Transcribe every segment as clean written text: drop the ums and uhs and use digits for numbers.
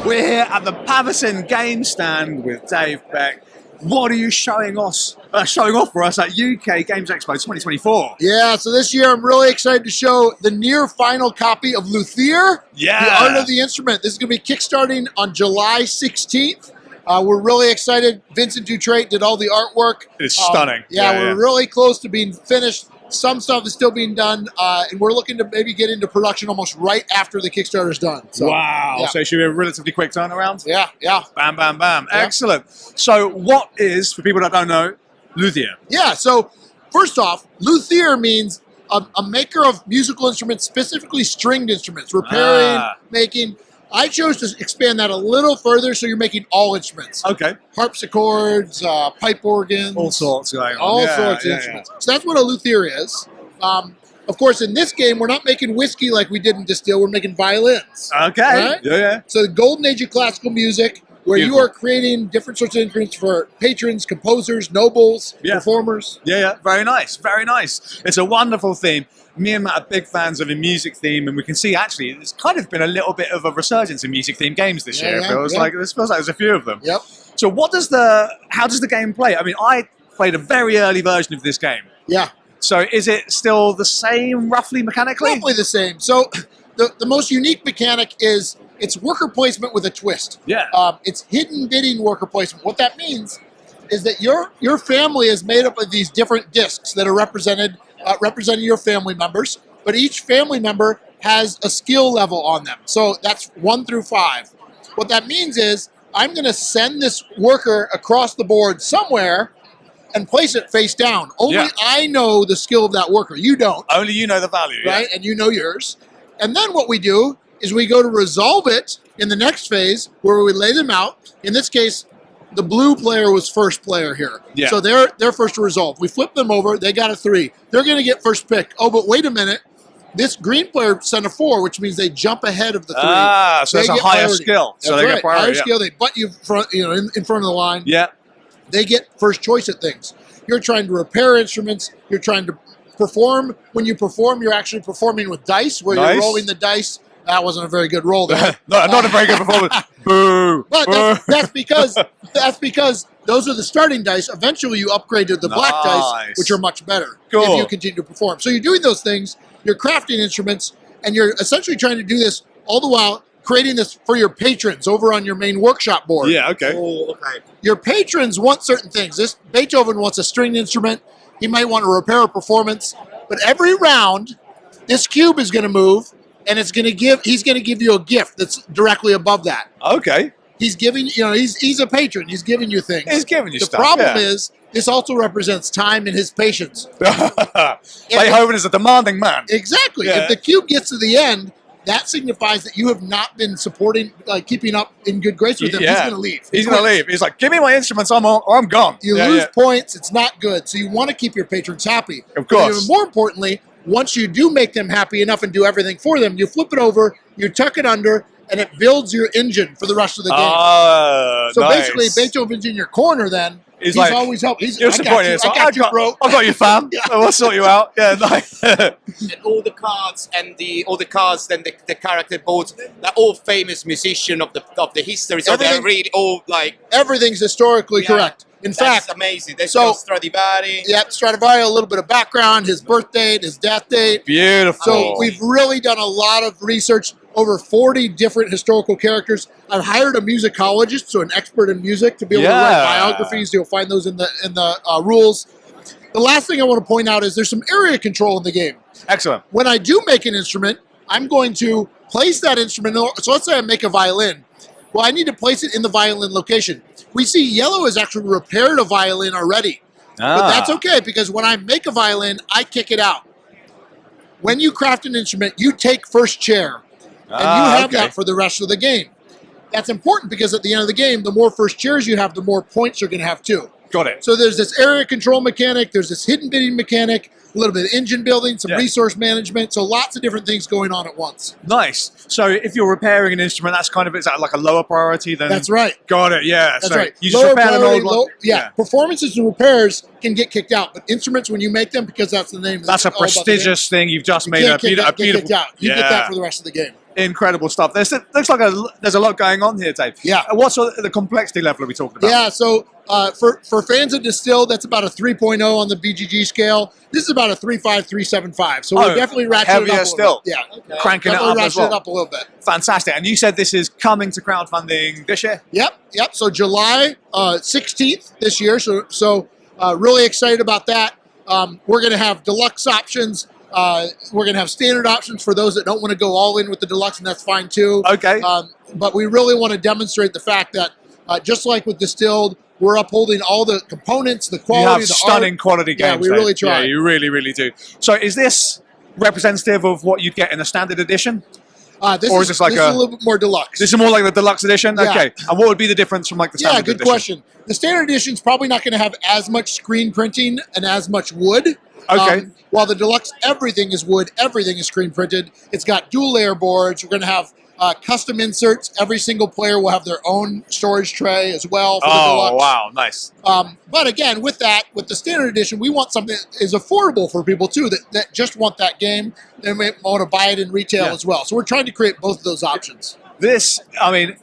We're here at the Paverson game stand with Dave Beck. What are you showing off for us at UK Games Expo 2024? Yeah, so this year I'm really excited to show the near final copy of Luthier, The Art of the Instrument. This is going to be kickstarting on July 16th. We're really excited. Vincent Dutrait did all the artwork. It's stunning. We're really close to being finished. Some stuff is still being done, and we're looking to maybe get into production almost right after the Kickstarter's done. So, wow. Yeah. So it should be a relatively quick turnaround? Yeah. Bam, bam, bam. Yeah. Excellent. So what is, for people that don't know, Luthier? Yeah, so first off, Luthier means a maker of musical instruments, specifically stringed instruments, repairing, making. I chose to expand that a little further, so you're making all instruments. Okay. Harpsichords, pipe organs. All sorts going on. All sorts of instruments. So that's what a luthier is. Of course, in this game, we're not making whiskey like we did in Distilled. We're making violins. Okay. Right? Yeah. So the golden age of classical music, where Beautiful. you are creating different sorts of instruments for patrons, composers, nobles, performers. Yeah. Very nice. Very nice. It's a wonderful theme. Me and Matt are big fans of the music theme, and we can see actually it's kind of been a little bit of a resurgence in music themed games this year. It feels like there's a few of them. Yep. So how does the game play? I mean, I played a very early version of this game. Yeah. So is it still the same roughly mechanically? Roughly the same. So the most unique mechanic is it's worker placement with a twist. Yeah. It's hidden bidding worker placement. What that means is that your family is made up of these different discs that are representing your family members, but each family member has a skill level on them. So that's 1 through 5. What that means is I'm going to send this worker across the board somewhere and place it face down. Only I know the skill of that worker. You don't. Only you know the value. Right? And you know yours. And then what we do is we go to resolve it in the next phase where we lay them out. In this case, the blue player was first player here. Yeah. So they're first to resolve. We flip them over. They got a 3. They're going to get first pick. Oh, but wait a minute. This green player sent a 4, which means they jump ahead of the 3. So it's a higher skill. So they get priority. Higher skill. They butt you in front of the line. Yeah. They get first choice at things. You're trying to repair instruments. You're trying to perform. When you perform, you're actually performing with dice, where you're rolling the dice. That wasn't a very good roll there. No, not a very good performance. Boo. But that's because those are the starting dice. Eventually, you upgrade to the black dice, which are much better if you continue to perform. So you're doing those things. You're crafting instruments, and you're essentially trying to do this all the while creating this for your patrons over on your main workshop board. Yeah. Okay. Oh, okay. Your patrons want certain things. This Beethoven wants a stringed instrument. He might want to repair a performance. But every round, this cube is going to move. And he's going to give you a gift that's directly above that. Okay. He's giving, he's a patron. He's giving you things. He's giving you stuff. The problem is, this also represents time and his patience. Beethoven is a demanding man. Exactly. Yeah. If the cube gets to the end, that signifies that you have not been supporting, keeping up in good grace with him. He's going to leave. He's going to leave. He's like, give me my instruments, or I'm gone. You lose points. It's not good. So you want to keep your patrons happy. Of course. But even more importantly, once you do make them happy enough and do everything for them, you flip it over, you tuck it under, and it builds your engine for the rest of the game. So basically, Beethoven's in your corner then. He's always helping. You're supporting. I got you, bro. I got you, fam. We'll sort you out. Yeah, nice. And all the cards and the character boards, they're all famous musicians of the history. So they're really all everything's historically correct. In fact, that's amazing. There's Stradivari. Yeah, Stradivari, a little bit of background, his birth date, his death date. Beautiful. So we've really done a lot of research, over 40 different historical characters. I've hired a musicologist, so an expert in music, to be able to write biographies. You'll find those in the rules. The last thing I want to point out is there's some area control in the game. Excellent. When I do make an instrument, I'm going to place that instrument. So let's say I make a violin. Well, I need to place it in the violin location. We see yellow has actually repaired a violin already. But that's okay, because when I make a violin, I kick it out. When you craft an instrument, you take first chair. And you have that for the rest of the game. That's important because at the end of the game, the more first chairs you have, the more points you're going to have too. Got it. So there's this area control mechanic, there's this hidden bidding mechanic, a little bit of engine building, some resource management, so lots of different things going on at once. Nice. So if you're repairing an instrument, that's kind of, is that like a lower priority than... That's right. Got it, yeah. That's so right. You just repair an old one. Performances and repairs can get kicked out, but instruments, when you make them, because that's the name... That's a prestigious thing. You've just made a beautiful... You get that for the rest of the game. Incredible stuff. Looks like there's a lot going on here, Dave. Yeah. What sort of the complexity level are we talking about? Yeah, so for fans of Distilled, that's about a 3.0 on the BGG scale. This is about a 3.5, 3.75. So we're definitely ratcheting it up heavier a little still. bit. Yeah. Okay. Cranking it Definitely up as ratcheting well. it up a little bit. Fantastic. And you said this is coming to crowdfunding this year? Yep. So July 16th this year. So really excited about that. We're going to have deluxe options. We're going to have standard options for those that don't want to go all in with the deluxe, and that's fine too. Okay. But we really want to demonstrate the fact that just like with Distilled, we're upholding all the components, the quality, You have the stunning art. quality games. Yeah, we Dave. really try. Yeah, you really, really do. So is this representative of what you'd get in a standard edition? This Or is this like a little bit more deluxe. This is more like the deluxe edition? Yeah. Okay. And what would be the difference from like the standard Yeah, good edition? question. The standard edition is probably not going to have as much screen printing and as much wood. Okay. While the deluxe, everything is wood, everything is screen printed. It's got dual layer boards. We're going to have custom inserts. Every single player will have their own storage tray as well for the deluxe. Oh, wow. Nice. But again, with the standard edition, we want something that is affordable for people too, that just want that game and may want to buy it in retail as well. So we're trying to create both of those options. This, I mean,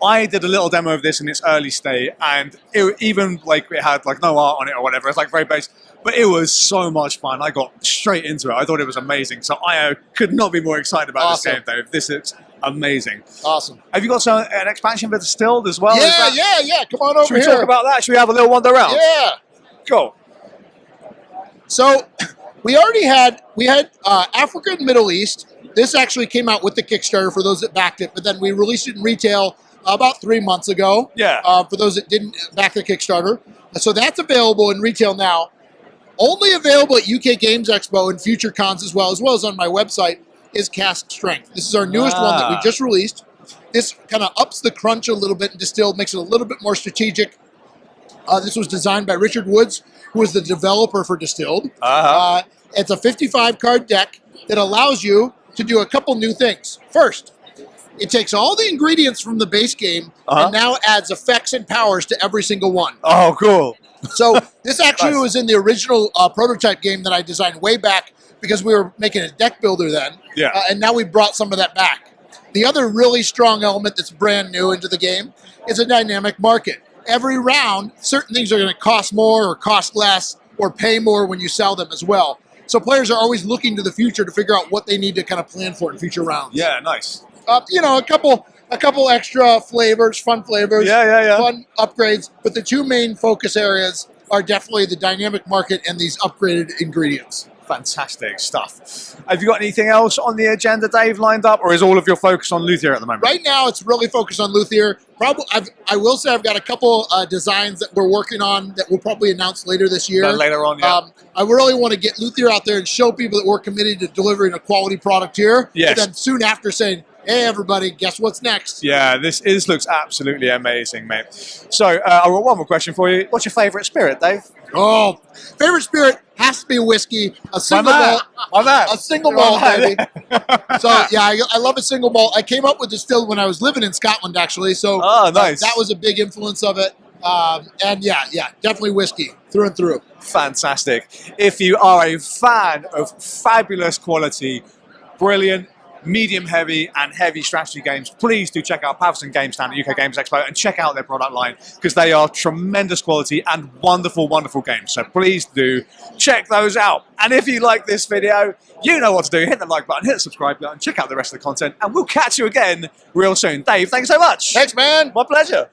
I did a little demo of this in its early state, and even like it had like no art on it or whatever. It's like very basic, but it was so much fun. I got straight into it. I thought it was amazing. So I could not be more excited about this game, Dave. This is amazing. Awesome. Have you got an expansion for Distilled as well? Yeah. Come on over Should we here. talk about that? Should we have a little wander around? Yeah. Cool. So we had Africa and Middle East. This actually came out with the Kickstarter for those that backed it, but then we released it in retail about 3 months ago. Yeah. For those that didn't back the Kickstarter. So that's available in retail now. Only available at UK Games Expo and future cons as well as on my website, is Cask Strength. This is our newest one that we just released. This kind of ups the crunch a little bit and Distilled, makes it a little bit more strategic. This was designed by Richard Woods, who was the developer for Distilled. It's a 55-card deck that allows you to do a couple new things. First, it takes all the ingredients from the base game and now adds effects and powers to every single one. Oh, cool. So this actually was in the original prototype game that I designed way back because we were making a deck builder then. Yeah. And now we brought some of that back. The other really strong element that's brand new into the game is a dynamic market. Every round, certain things are going to cost more or cost less or pay more when you sell them as well. So players are always looking to the future to figure out what they need to kind of plan for in future rounds. Yeah, nice. A couple extra flavors, fun flavors, fun upgrades. But the two main focus areas are definitely the dynamic market and these upgraded ingredients. Fantastic stuff. Have you got anything else on the agenda, Dave, lined up, or is all of your focus on Luthier at the moment? Right now, it's really focused on Luthier. I will say I've got a couple designs that we're working on that we'll probably announce later this year. Later on, yeah. I really want to get Luthier out there and show people that we're committed to delivering a quality product here. Yes. And then soon after saying, hey, everybody, guess what's next? Yeah, this looks absolutely amazing, mate. So, I've got one more question for you. What's your favourite spirit, Dave? Oh, favorite spirit has to be whiskey. A single malt. A single malt, baby. So, yeah, I love a single malt. I came up with Distilled when I was living in Scotland, actually. So, nice. That was a big influence of it. And yeah, definitely whiskey through and through. Fantastic. If you are a fan of fabulous quality, brilliant, medium heavy and heavy strategy games, please do check out Paverson Game Stand at UK Games Expo and check out their product line because they are tremendous quality and wonderful, wonderful games. So please do check those out. And if you like this video, you know what to do. Hit the like button, hit the subscribe button, check out the rest of the content, and we'll catch you again real soon. Dave, thanks so much. Thanks, man. My pleasure.